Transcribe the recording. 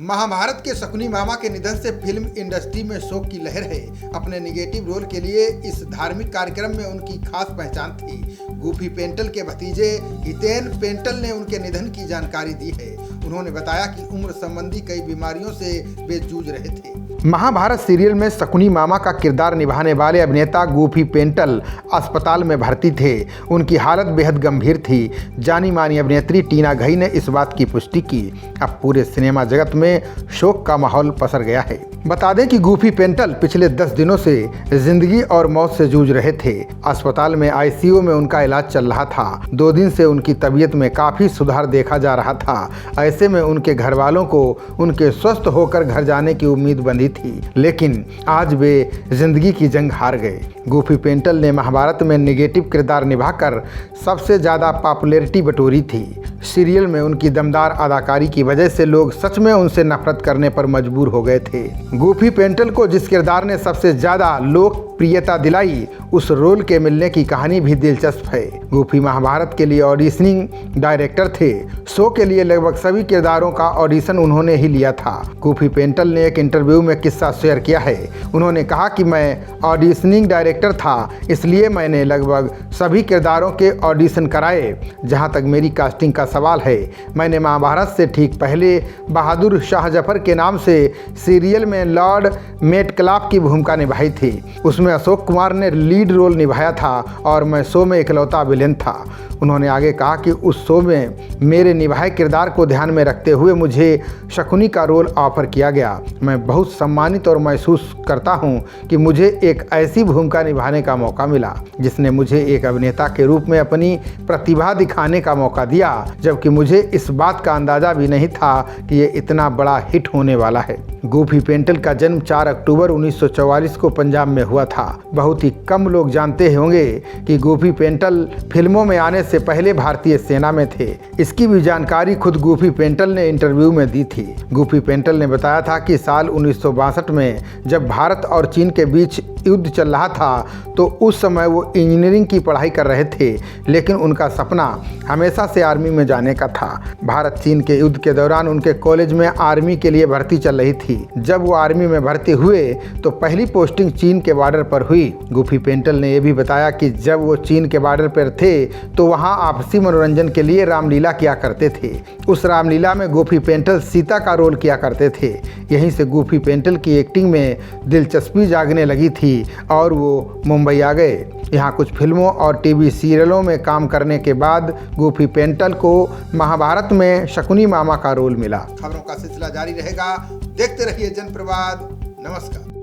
महाभारत के शकुनी मामा के निधन से फिल्म इंडस्ट्री में शोक की लहर है। अपने निगेटिव रोल के लिए इस धार्मिक कार्यक्रम में उनकी खास पहचान थी। गूफी पेंटल के भतीजे हितेन पेंटल ने उनके निधन की जानकारी दी है। उन्होंने बताया कि उम्र संबंधी कई बीमारियों से वे जूझ रहे थे। महाभारत सीरियल में शकुनी मामा का किरदार निभाने वाले अभिनेता गूफी पेंटल अस्पताल में भर्ती थे। उनकी हालत बेहद गंभीर थी। जानी मानी अभिनेत्री टीना घई ने इस बात की पुष्टि की। अब पूरे सिनेमा जगत में शोक का माहौल पसर गया है। बता दें कि गूफी पेंटल पिछले 10 दिनों से जिंदगी और मौत से जूझ रहे थे। अस्पताल में आईसीयू में उनका इलाज चल रहा था। 2 दिन से उनकी तबीयत में काफ़ी सुधार देखा जा रहा था। ऐसे में उनके घर वालों को उनके स्वस्थ होकर घर जाने की उम्मीद बंधी थी, लेकिन आज वे जिंदगी की जंग हार गए। गूफी पेंटल ने महाभारत में नेगेटिव किरदार निभाकर सबसे ज़्यादा पॉपुलैरिटी बटोरी थी। सीरियल में उनकी दमदार अदाकारी की वजह से लोग सच में उनसे नफरत करने पर मजबूर हो गए थे। गूफी पेंटल को जिस किरदार ने सबसे ज़्यादा लोकप्रियता दिलाई, उस रोल के मिलने की कहानी भी दिलचस्प है। गूफी महाभारत के लिए ऑडिशनिंग डायरेक्टर थे। शो के लिए लगभग सभी किरदारों का ऑडिशन उन्होंने ही लिया था। गूफी पेंटल ने एक इंटरव्यू में किस्सा शेयर किया है। उन्होंने कहा कि मैं ऑडिशनिंग डायरेक्टर था, इसलिए मैंने लगभग सभी किरदारों के ऑडिशन कराए। जहां तक मेरी कास्टिंग का सवाल है, मैंने महाभारत से ठीक पहले बहादुर शाह जफर के नाम से सीरियल में लॉर्ड मेटक्लाफ की भूमिका निभाई थी। उसमें अशोक कुमार ने लीड रोल निभाया था और मैं शो में इकलौता विलेन था। उन्होंने आगे कहा कि उस शो में मेरे निभाए किरदार को ध्यान में रखते हुए मुझे शकुनी का रोल ऑफर किया गया। मैं बहुत सम्मानित और महसूस करता हूं कि मुझे एक ऐसी भूमिका निभाने का मौका मिला जिसने मुझे एक अभिनेता के रूप में अपनी प्रतिभा दिखाने का मौका दिया, जबकि मुझे इस बात का अंदाज़ा भी नहीं था कि ये इतना बड़ा हिट होने वाला है। गूफी पेंटल का जन्म 4 अक्टूबर 1944 को पंजाब में हुआ था। बहुत ही कम लोग जानते होंगे कि गूफी पेंटल फिल्मों में आने से पहले भारतीय सेना में थे। इसकी भी जानकारी खुद गूफी पेंटल ने इंटरव्यू में दी थी। गूफी पेंटल ने बताया था कि साल 1962 में जब भारत और चीन के बीच युद्ध चल रहा था, तो उस समय वो इंजीनियरिंग की पढ़ाई कर रहे थे, लेकिन उनका सपना हमेशा से आर्मी में जाने का था। भारत चीन के युद्ध के दौरान उनके कॉलेज में आर्मी के लिए भर्ती चल रही थी। जब वो आर्मी में भर्ती हुए तो पहली पोस्टिंग चीन के बॉर्डर पर हुई। गूफी पेंटल ने यह भी बताया कि जब वो चीन के बॉर्डर पर थे तो वहाँ आपसी मनोरंजन के लिए रामलीला किया करते थे। उस रामलीला में गूफी पेंटल सीता का रोल किया करते थे। यहीं से गूफी पेंटल की एक्टिंग में दिलचस्पी जागने लगी थी और वो मुंबई आ गए। यहाँ कुछ फिल्मों और टीवी सीरियलों में काम करने के बाद गूफी पेंटल को महाभारत में शकुनी मामा का रोल मिला। खबरों का सिलसिला जारी रहेगा। देखते रहिए जनप्रवाद। नमस्कार।